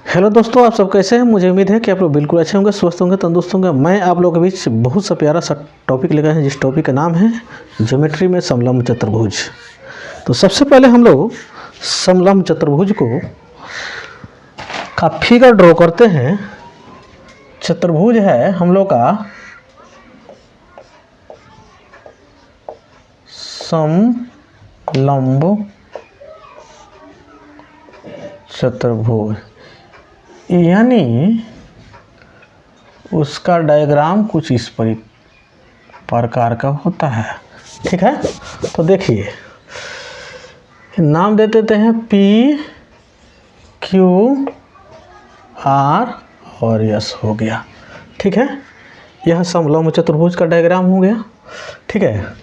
Hello दोस्तों, आप सब कैसे हैं। मुझे उम्मीद है कि आप लोग बिल्कुल अच्छे होंगे, स्वस्थ होंगे, तंदुरुस्त होंगे। मैं आप लोगों के बीच बहुत सा प्यारा सा टॉपिक लेकर हैं, जिस टॉपिक का नाम है ज्योमेट्री में समलंब चतुर्भुज। तो सबसे पहले हम लोग समलंब चतुर्भुज का फिगर ड्रॉ करते हैं। चतुर्भुज है हम लोग का समलंब चतुर्भुज, यानी उसका डायग्राम कुछ इस प्रकार का होता है। ठीक है, तो देखिए नाम दे देते हैं P, Q, R और S हो गया। ठीक है, यह समलंब चतुर्भुज का डायग्राम हो गया। ठीक है,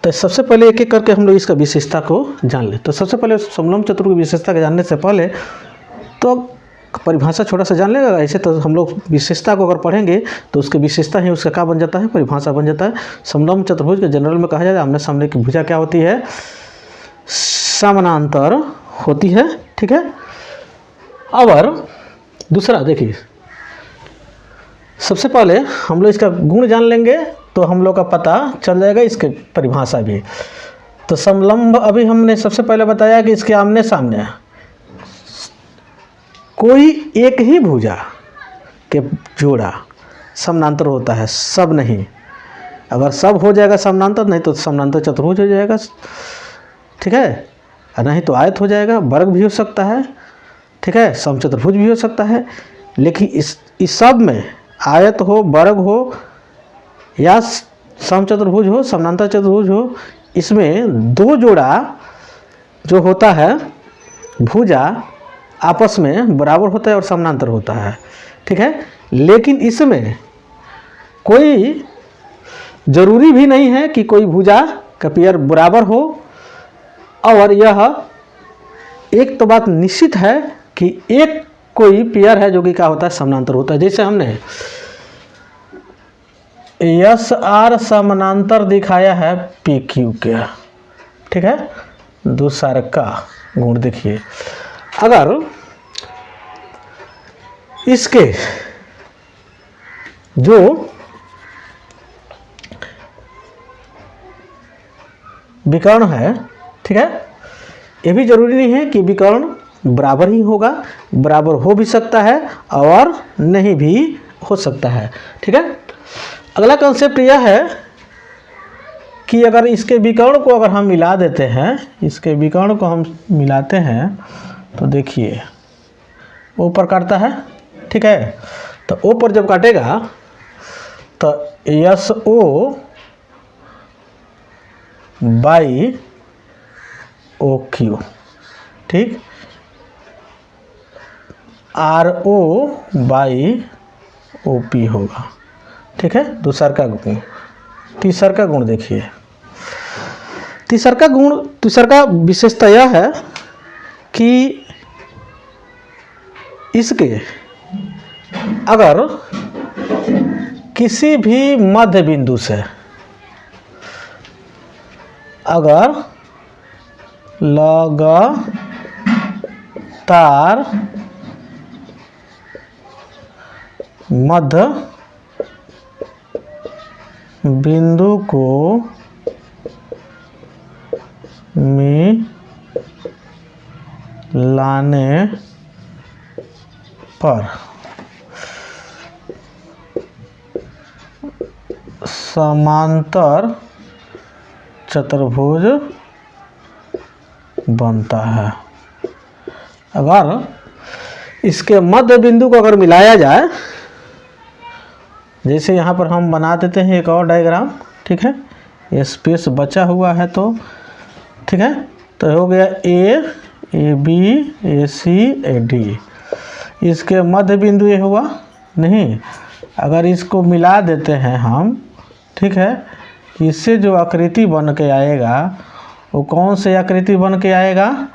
तो सबसे पहले एक एक करके हम लोग इसका विशेषता को जान ले। तो सबसे पहले समलंब चतुर्भुज की विशेषता के जानने से पहले तो परिभाषा छोटा सा जान लेगा। ऐसे तो हम लोग विशेषता को अगर पढ़ेंगे तो उसकी विशेषता ही उसका क्या बन जाता है, परिभाषा बन जाता है। समलंब चतुर्भुज के जनरल में कहा जाता है आमने सामने की भुजा क्या होती है, समानांतर होती है। ठीक है, और दूसरा देखिए, सबसे पहले हम लोग इसका गुण जान लेंगे तो हम लोग का पता चल जाएगा इसके परिभाषा भी। तो समलंब अभी हमने सबसे पहले बताया कि इसके आमने सामने कोई एक ही भुजा के जोड़ा समानांतर होता है, सब नहीं। अगर सब हो जाएगा समानांतर, नहीं तो समानांतर चतुर्भुज हो जाएगा। ठीक है, नहीं तो आयत हो जाएगा, वर्ग भी हो सकता है। ठीक है, समचतुर्भुज भी हो सकता है। लेकिन इस सब में आयत हो, वर्ग हो या समचतुर्भुज हो, समानांतर चतुर्भुज हो, इसमें दो जोड़ा जो होता है भुजा आपस में बराबर होता है और समानांतर होता है। ठीक है, लेकिन इसमें कोई जरूरी भी नहीं है कि कोई भुजा का पेयर बराबर हो। और यह एक तो बात निश्चित है कि एक कोई पेयर है जो कि क्या होता है, समानांतर होता है। जैसे हमने एस आर समानांतर दिखाया है पी क्यू के। ठीक है, दूसरा का गुण देखिए, अगर इसके जो विकर्ण है, ठीक है, ये भी जरूरी नहीं है कि विकर्ण बराबर ही होगा, बराबर हो भी सकता है और नहीं भी हो सकता है। ठीक है, अगला कंसेप्ट यह है कि अगर इसके विकर्ण को अगर हम मिला देते हैं, इसके विकर्ण को हम मिलाते हैं तो देखिए ऊपर काटता है। ठीक है, तो ओ पर जब काटेगा तो S O by O Q, ठीक, R O by O P होगा। ठीक है, दूसरा का गुण। तीसरा का गुण देखिए, तीसरा का विशेषता यह है कि इसके अगर किसी भी मध्य बिंदु से अगर लगातार मध्य बिंदु को मिलाने पर समांतर चतुर्भुज बनता है। अगर इसके मध्य बिंदु को अगर मिलाया जाए, जैसे यहाँ पर हम बना देते हैं एक और डायग्राम। ठीक है, ये स्पेस बचा हुआ है तो ठीक है, तो हो गया A B A C A D. इसके मध्य बिंदु ये हुआ नहीं। अगर इसको मिला देते हैं हम, ठीक है, इससे जो आकृति बन के आएगा वो कौन से आकृति बन के आएगा,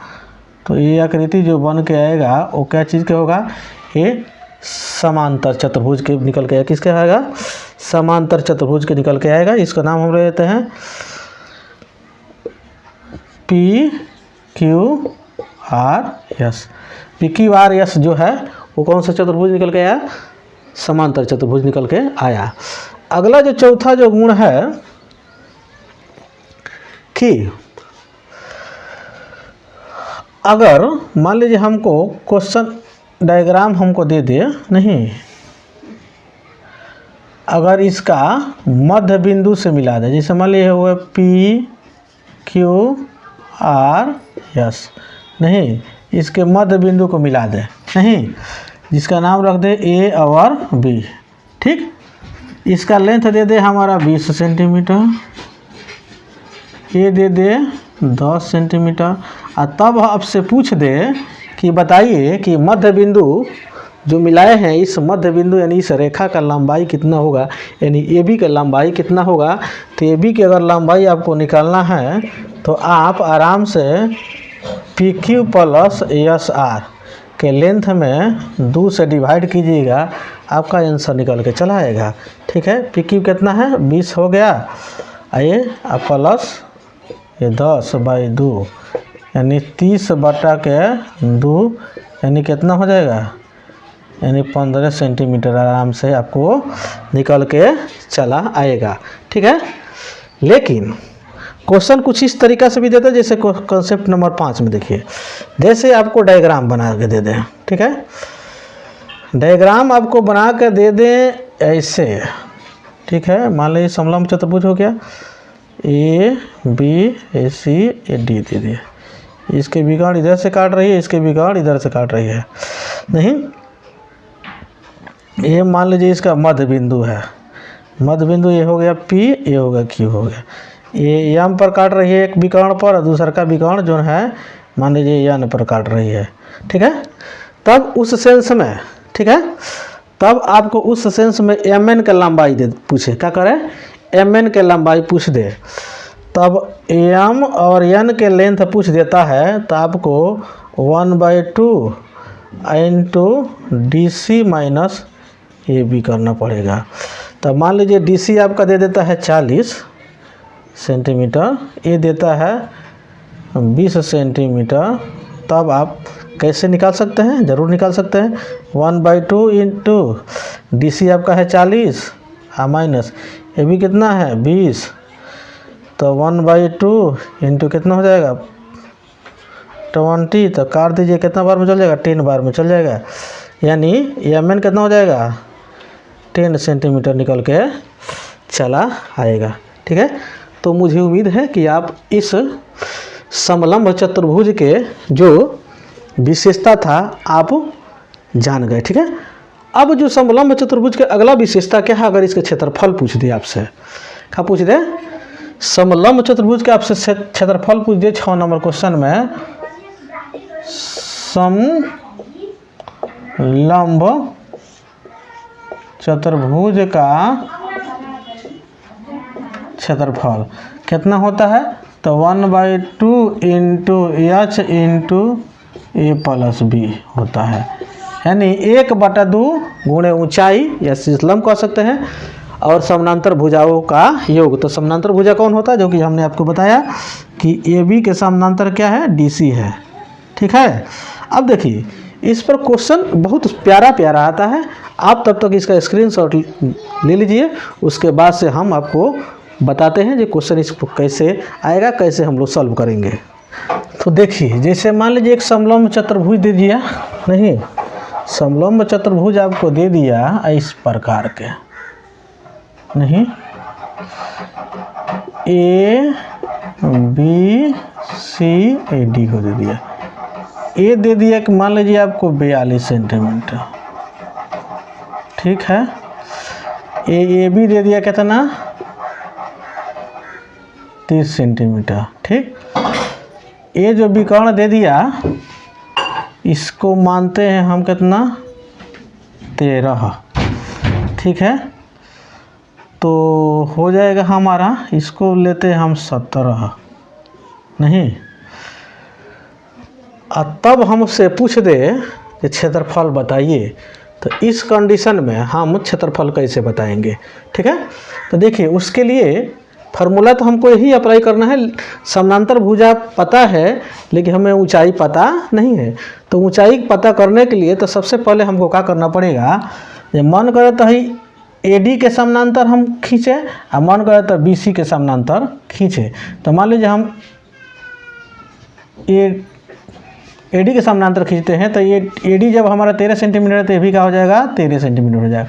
तो ये आकृति जो बन के आएगा वो क्या चीज़ के होगा, ये समांतर चतुर्भुज के निकल के आएगा। किसके आएगा, समांतर चतुर्भुज के निकल के आएगा। इसका नाम हम लेते हैं P Q R S. P Q R S जो है वो कौन सा चतुर्भुज निकल के आया? समांतर चतुर्भुज निकल के आया। अगला जो चौथा जो गुण है कि अगर मान लीजिए हमको क्वेश्चन डायग्राम हमको दे दे, नहीं, अगर इसका मध्य बिंदु से मिला दे, जैसे मान लीजिए हुआ P Q R S, नहीं, इसके मध्य बिंदु को मिला दे, नहीं, जिसका नाम रख दे A और B, ठीक। इसका लेंथ दे दे हमारा 20 सेंटीमीटर, ये दे दे 10 सेंटीमीटर, और तब आपसे पूछ दे कि बताइए कि मध्य बिंदु जो मिलाए हैं, इस मध्य बिंदु यानी इस रेखा का लंबाई कितना होगा, यानी AB का लंबाई कितना होगा। तो AB की अगर लंबाई आपको निकालना है तो आप आराम से PQ प्लस SR के लेंथ में 2 से डिवाइड कीजिएगा, आपका आंसर निकल के चला आएगा, ठीक है। PQ कितना है? 20 हो गया, आइए आप प्लस ये 10/2 यानी 30/2 यानी कितना हो जाएगा, यानी 15 सेंटीमीटर आराम से आपको निकल के चला आएगा, ठीक है। लेकिन क्वेश्चन कुछ इस तरीका से भी देता है, जैसे कॉन्सेप्ट नंबर 5 में देखिए, जैसे आपको डायग्राम बना के दे दें, ठीक है। डायग्राम आपको बना के दे दें ऐसे, ठीक है। मान लीजिए समलंब चतुर्भुज हो गया, ABAC AD दे दिए, इसके बिगाड़ इधर से काट रही है, इसके बिगाड़ इधर से काट रही है, नहीं, ये मान लीजिए इसका मध्य बिंदु है, मध्य बिंदु ये हो गया P, ये हो गया Q हो गया, ये M पर काट रही है एक विकर्ण पर, और दूसरा का विकर्ण जो है मान लीजिए N पर काट रही है, ठीक है। तब उस सेंस में, ठीक है, तब आपको उस सेंस में MN का लंबाई दे पूछे, क्या करें, MN के लंबाई पूछ दे, तब M और N के लेंथ पूछ देता है, तो आपको 1/2 इंटू DC माइनस AB करना पड़ेगा। तब मान लीजिए DC आपका दे देता है 40 सेंटीमीटर, ये देता है 20 सेंटीमीटर, तब आप कैसे निकाल सकते हैं, ज़रूर निकाल सकते हैं। 1/2 इंटू DC आपका है 40 माइनस AB कितना है 20, तो 1/2 इंटू कितना हो जाएगा 20, तो काट दीजिए, कितना बार में चल जाएगा, 10 बार में चल जाएगा, यानी MN कितना हो जाएगा 10 सेंटीमीटर निकल के चला आएगा, ठीक है। तो मुझे उम्मीद है कि आप इस समलंब चतुर्भुज के जो विशेषता था आप जान गए, ठीक है। अब जो समलंब चतुर्भुज के अगला विशेषता क्या है, अगर इसके क्षेत्रफल पूछ दे आपसे, क्या पूछ दे, समलंब चतुर्भुज के आपसे क्षेत्रफल पूछ दे 6 नंबर क्वेश्चन में, समलंब चतुर्भुज का क्षेत्रफल कितना होता है, तो 1/2 into H into A plus B होता है, यानी 1/2 गुणे ऊंचाई या शीर्षलंब कह सकते हैं और समानांतर भुजाओं का योग। तो समानांतर भुजा कौन होता है, जो कि हमने आपको बताया कि AB के समानांतर क्या है, DC है, ठीक है। अब देखिए इस पर क्वेश्चन बहुत प्यारा प्यारा आता है, आप तब तक इसका स्क्रीनशॉट ले लीजिए, उसके बाद से हम आपको बताते हैं जो क्वेश्चन इस कैसे आएगा, कैसे हम लोग सॉल्व करेंगे। तो देखिए जैसे मान लीजिए एक समलंब चतुर्भुज दे दिया, नहीं, समलंब चतुर्भुज आपको दे दिया इस प्रकार के, नहीं, ABCAD को दे दिया, ये दे दिया कि मान लीजिए आपको 42 सेंटीमीटर, ठीक है। AB दे दिया कितना 30 सेंटीमीटर, ठीक। ये जो विकर्ण दे दिया इसको मानते हैं हम कितना 13, ठीक है। तो हो जाएगा हमारा, इसको लेते हैं हम 17, नहीं, और तब हमसे पूछ दे कि क्षेत्रफल बताइए, तो इस कंडीशन में हम क्षेत्रफल कैसे बताएंगे, ठीक है। तो देखिए उसके लिए फार्मूला तो हमको यही अप्लाई करना है। समानांतर भुजा पता है लेकिन हमें ऊंचाई पता नहीं है। तो ऊंचाई पता करने के लिए तो सबसे पहले हमको क्या करना पड़ेगा, जब मन करे तो ही AD के समानांतर हम खींचे और मन करे तो BC के समानांतर खींचे। तो मान लीजिए हम AD के समानांतर खींचते हैं तो ये AD जब हमारा 13 सेंटीमीटर है तो ये भी क्या हो जाएगा 13 सेंटीमीटर हो जाएगा।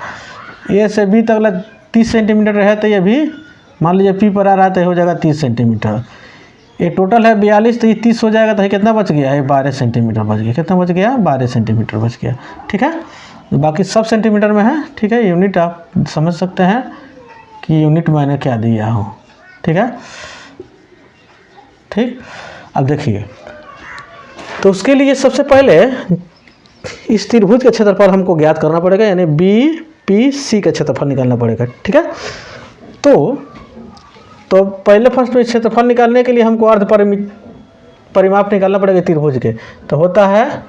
A से B तक 30 सेंटीमीटर है तो ये भी मान लीजिए P पर आ रहा है तो ये हो जाएगा 30 सेंटीमीटर। ये टोटल है 42 तो ये 30 हो जाएगा तो ये कितना बच गया है 12 सेंटीमीटर बच गया। कितना बच गया 12 सेंटीमीटर बच गया। ठीक है, बाकी सब सेंटीमीटर में है। ठीक है, यूनिट आप समझ सकते हैं कि यूनिट मैंने क्या दिया हो। ठीक है, ठीक। अब देखिए तो उसके लिए सबसे पहले इस त्रिभुज का क्षेत्रफल हमको ज्ञात करना पड़ेगा, यानी BPC का क्षेत्रफल निकालना पड़ेगा। ठीक है, तो पहले फर्स्ट में क्षेत्रफल निकालने के लिए हमको अर्ध परिमाप निकालना पड़ेगा त्रिभुज के। तो होता है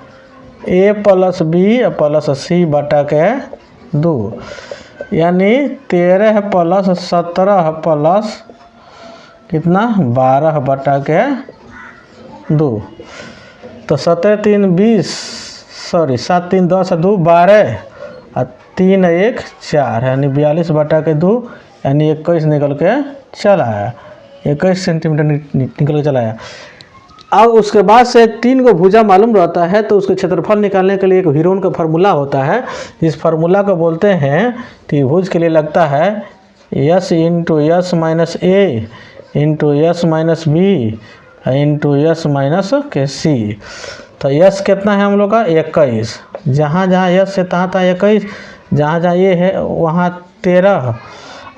A + B + C बटा के 2, यानी 13 + 17 प्लस कितना 12 बटा के 2। तो 17 3 20 सॉरी 7 3 10 2 12 और 3 1 4, यानी 42 बटा के 2, यानी 21 निकल के चला आया। 21 सेंटीमीटर निकल के चला आया। अब उसके बाद से 3 को भुजा मालूम रहता है तो उसके क्षेत्रफल निकालने के लिए एक हीरोन का फार्मूला होता है। इस फार्मूला को बोलते हैं त्रिभुज के लिए लगता है S × S - A × S - B × S - C। तो S कितना है हम लोग का 21, जहाँ जहाँ S है तहाँ तहाँ 21, जहाँ जहाँ ये है वहाँ 13,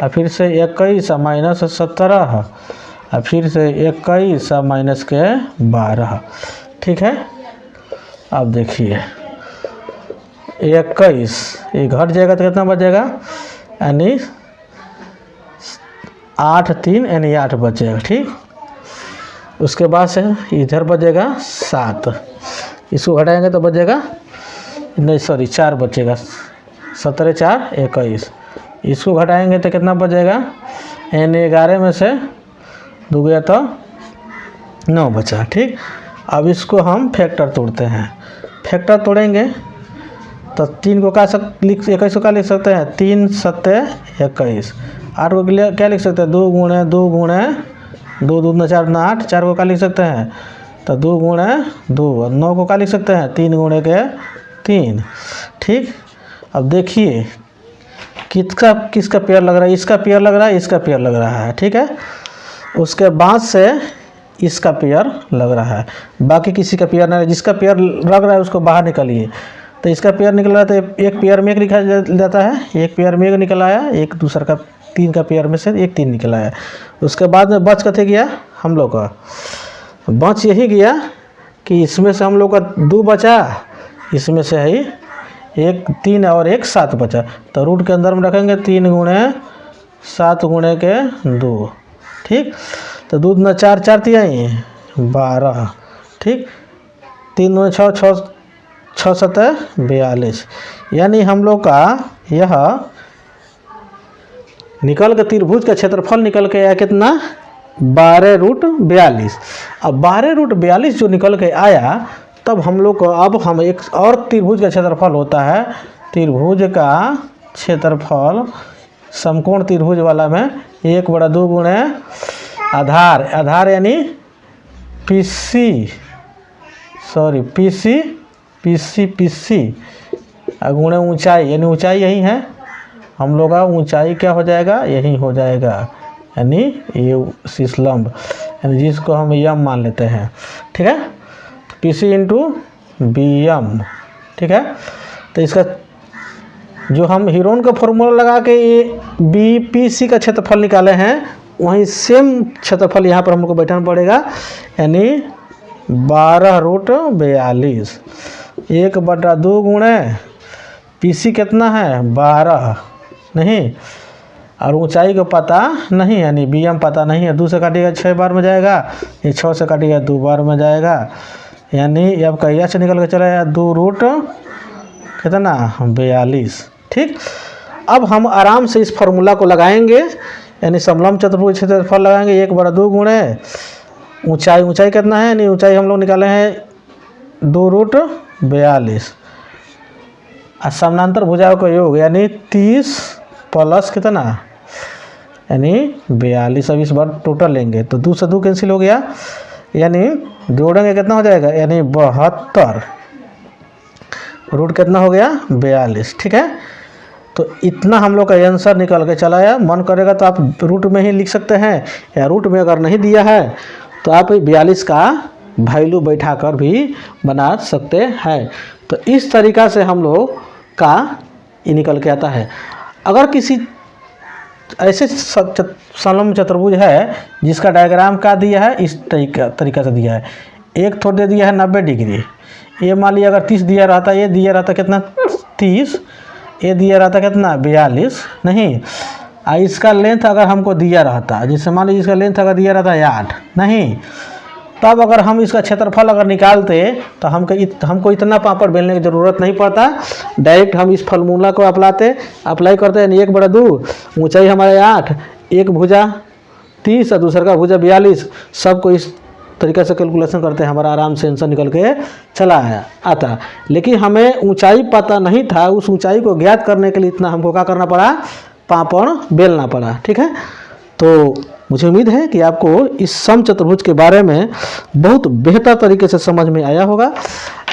और फिर से 21 - 17 और फिर से 21 - के 12। ठीक है, अब देखिए 21 ये घट जाएगा तो कितना बचेगा, यानी 8 3 यानी 8 बचेगा। ठीक, उसके बाद से इधर बचेगा 7, इसको घटाएंगे तो बचेगा नहीं सॉरी 4 बचेगा, 17 4 21। इसको घटाएंगे तो कितना बचेगा, यानी 11 में से 2 गया तो 9 बचा। ठीक, अब इसको हम फैक्टर तोड़ते हैं। फैक्टर तोड़ेंगे तो 3 को क्या 21 को क्या लिख सकते हैं 3 7 21। 8 को क्या लिख सकते हैं 2 × 2 × 2 2 4 8। 4 को क्या लिख सकते हैं तो 2 × 2। 9 को क्या लिख सकते हैं 3 × 3। ठीक, अब देखिए किसका पेयर लग रहा है, इसका पेयर लग रहा है, इसका पेयर लग रहा है। ठीक है, उसके बाद से इसका पेयर लग रहा है, बाकी किसी का पेयर नहीं। जिसका पेयर लग रहा है उसको बाहर निकालिए। तो इसका पेयर निकल रहा है तो एक पेयर में एक लिखा जाता है, एक पेयर में एक निकल आया, एक दूसरा का 3 का पेयर में से एक 3 निकल आया। उसके बाद में बच कथे गया हम लोग का, बच यही गया कि इसमें से हम लोग का 2 बचा, इसमें से ही एक 3 और एक 7 बचा। तो रूट के अंदर में रखेंगे 3 × 7 × के 2। ठीक, तो 2 दूना 4 4 3 12। ठीक, 3 दूना 6 6 6 7 42, यानी हम लोग का यह निकल के त्रिभुज का क्षेत्रफल निकल के आया कितना 12√42। अब 12√42 जो निकल के आया तब हम लोग को अब हम एक और त्रिभुज का क्षेत्रफल होता है। त्रिभुज का क्षेत्रफल समकोण त्रिभुज वाला में 1/2 गुणे आधार यानी PC गुणे ऊंचाई, यानी ऊंचाई यही है हम लोग का। ऊंचाई क्या हो जाएगा यही हो जाएगा, यानी ये शीर्षलंब, यानी जिसको हम यम मान लेते हैं। ठीक है, PC × BM। ठीक है, तो इसका जो हम हीरोन का फॉर्मूला लगा के ये BPC का क्षेत्रफल निकाले हैं, वहीं सेम क्षेत्रफल यहाँ पर हमको बैठाना पड़ेगा, यानी 12√42 1/2 गुणे PC कितना है 12 नहीं, और ऊंचाई को पता नहीं, यानी BM पता नहीं है। 2 से काटिएगा 6 बार में जाएगा, ये 6 से काटिएगा 2 बार में जाएगा, यानी अब कहिया से निकल के चला जाएगा 2 कितना 42। ठीक, अब हम आराम से इस फार्मूला को लगाएंगे, यानी समलंब चतुर्भुज क्षेत्रफल लगाएंगे 1/2 गुणे ऊंचाई कितना है, यानी ऊंचाई हम लोग निकाले हैं 2√42 और समानांतर भुजाओं का योग यानी 30 प्लस कितना यानी 42। अब इस बार टोटल लेंगे तो 2 से 2 कैंसिल हो गया, यानी जोड़ेंगे कितना हो जाएगा यानी 72, रूट कितना हो गया 42। ठीक है, तो इतना हम लोग का आंसर निकल के चला आया। मन करेगा तो आप रूट में ही लिख सकते हैं, या रूट में अगर नहीं दिया है तो आप 42 का वैल्यू बैठा कर भी बना सकते हैं। तो इस तरीक़ा से हम लोग का ये निकल के आता है। अगर किसी ऐसे समलंब चतुर्भुज है जिसका डायग्राम का दिया है इस तरीका से दिया है, एक थोड़ा दे दिया है 90 डिग्री, ये मान लिया अगर 30 दिया रहता, ये दिया रहता कितना 30, ये दिया रहता कितना 42 नहीं, इसका लेंथ अगर हमको दिया रहता, जैसे मान लीजिए इसका लेंथ अगर दिया रहता 8 नहीं, तब अगर हम इसका क्षेत्रफल अगर निकालते तो हमको इतना पापड़ बेलने की ज़रूरत नहीं पड़ता, डायरेक्ट हम इस फॉर्मूला को अप्लाई करते हैं। 1/2 ऊंचाई हमारे 8, एक भुजा 30 और दूसरा का भुजा 42, सबको इस तरीके से कैलकुलेशन करते हैं, हमारा आराम से आंसर निकल के चला आता। लेकिन हमें ऊंचाई पता नहीं था, उस ऊंचाई को ज्ञात करने के लिए इतना हमको क्या करना पड़ा, पापड़ बेलना पड़ा। ठीक है, तो मुझे उम्मीद है कि आपको इस समचतुर्भुज के बारे में बहुत बेहतर तरीके से समझ में आया होगा।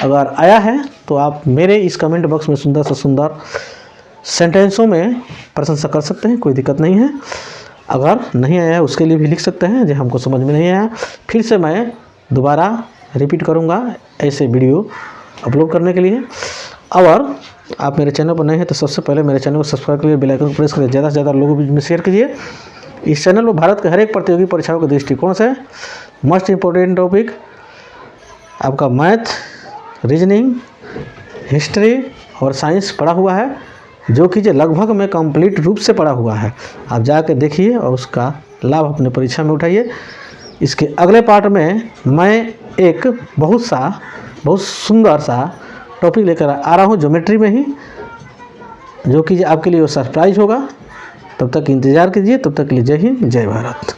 अगर आया है तो आप मेरे इस कमेंट बॉक्स में सुंदर से सुंदर सेंटेंसों में प्रशंसा कर सकते हैं, कोई दिक्कत नहीं है। अगर नहीं आया है उसके लिए भी लिख सकते हैं जो हमको समझ में नहीं आया, फिर से मैं दोबारा रिपीट करूँगा ऐसे वीडियो अपलोड करने के लिए। और आप मेरे चैनल पर नए हैं तो सबसे पहले मेरे चैनल को सब्सक्राइब करिए, बेल आइकन को प्रेस करिए, ज़्यादा से ज़्यादा लोगों में शेयर कीजिए। इस चैनल में भारत के हर एक प्रतियोगी परीक्षाओं के दृष्टिकोण से मोस्ट इम्पोर्टेंट टॉपिक आपका मैथ, रीजनिंग, हिस्ट्री और साइंस पढ़ा हुआ है, जो कि लगभग में कंप्लीट रूप से पढ़ा हुआ है। आप जाकर देखिए और उसका लाभ अपने परीक्षा में उठाइए। इसके अगले पार्ट में मैं एक बहुत सुंदर सा टॉपिक लेकर आ रहा हूँ ज्योमेट्री में ही, जो कि आपके लिए सरप्राइज होगा। तब तक इंतज़ार कीजिए, तब तक के लिए जय हिंद, जय भारत।